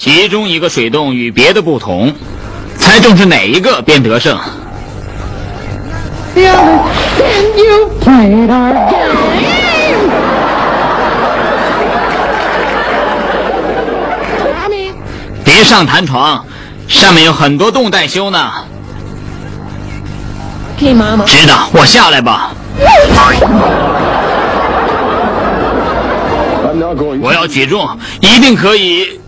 其中一个水洞与别的不同，猜中是哪一个便得胜。别上弹床，上面有很多洞待修呢。知道，我下来吧。我要举重，一定可以。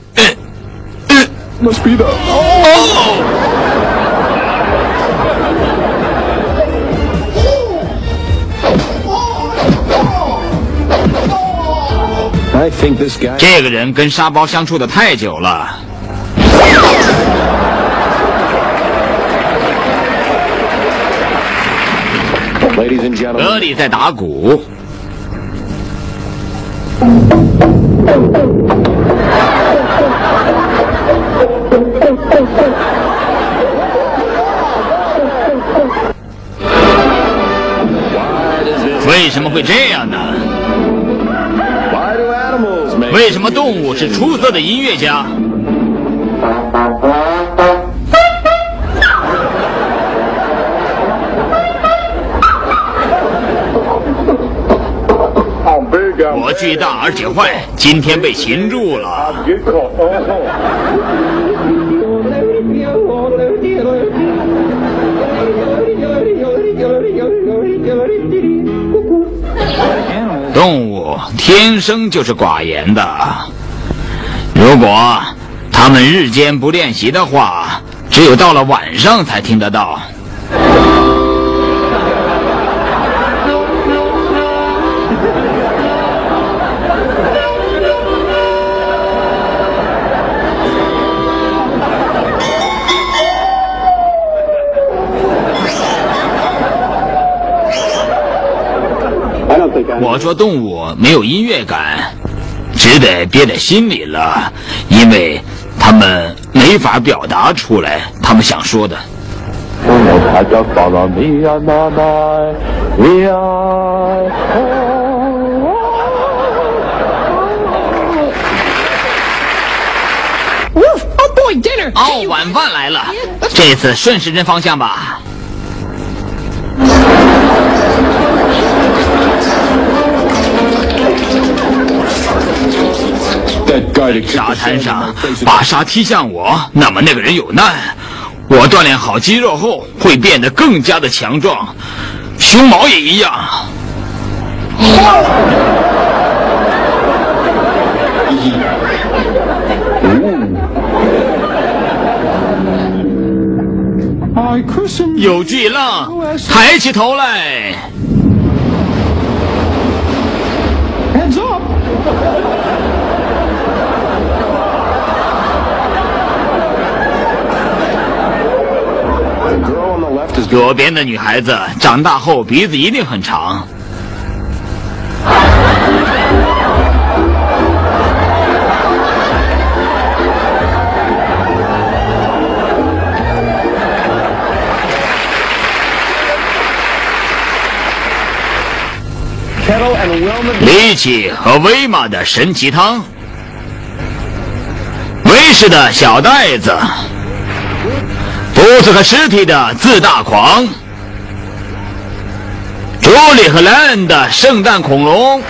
这个人跟沙包相处的太久了。格里在打鼓。为什么会这样呢？为什么动物是出色的音乐家？我巨大而且坏，今天被擒住了。动物天生就是寡言的，如果它们日间不练习的话，只有到了晚上才听得到。我说动物没有音乐感，只得憋在心里了，因为他们没法表达出来他们想说的。哦，晚饭来了，这次顺时针方向吧。沙滩上把沙踢向我，那么那个人有难。我锻炼好肌肉后会变得更加的强壮，胸毛也一样。有巨浪，抬起头来。Hands up！左边的女孩子长大后鼻子一定很长。力气和威玛的神奇汤，威士的小袋子，布斯和尸体的自大狂，朱莉和莱恩的圣诞恐龙，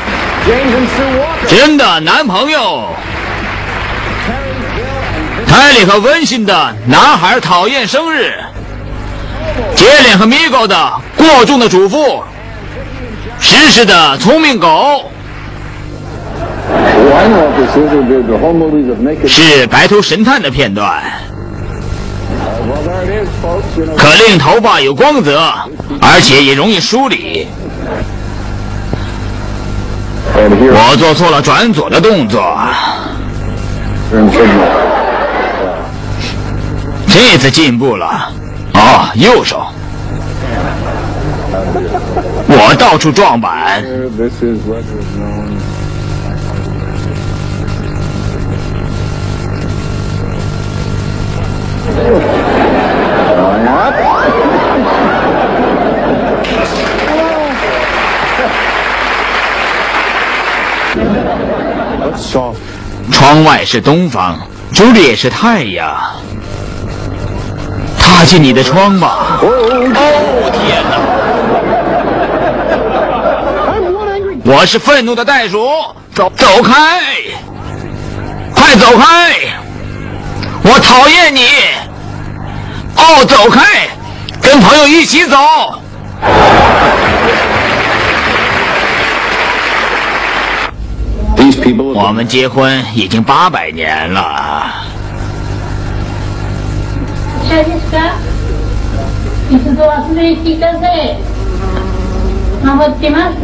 真的男朋友，泰利和温馨的男孩讨厌生日，杰脸和米狗的过重的嘱咐，实时的聪明狗，是白头神探的片段。可令头发有光泽，而且也容易梳理。我做错了转左的动作，这次进步了。哦，右手。我到处撞板。窗外是东方，朱莉也是太阳。踏进你的窗吧！哦，天哪！我是愤怒的袋鼠，走开！快走开！我讨厌你！哦，走开！跟朋友一起走！我们结婚已经800年了。ですか？一度忘れていたぜ。守ってます。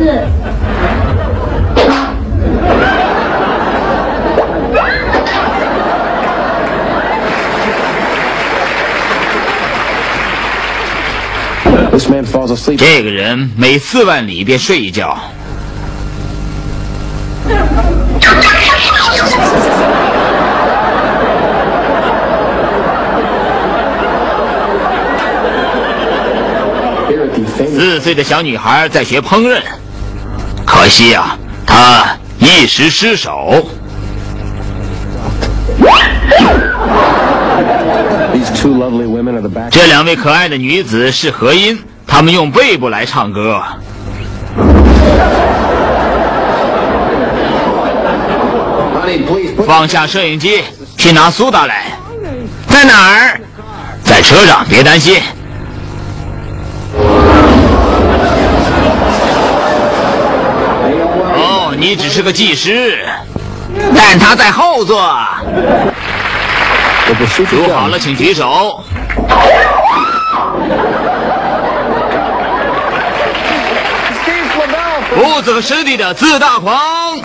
这个人每4万里便睡一觉。4岁的小女孩在学烹饪，可惜啊，她一时失手。这2位可爱的女子是和音，她们用背部来唱歌。放下摄影机，去拿苏打来。在哪儿？在车上，别担心。哦，你只是个技师，但他在后座。录好了，请举手。不择师弟的自大狂。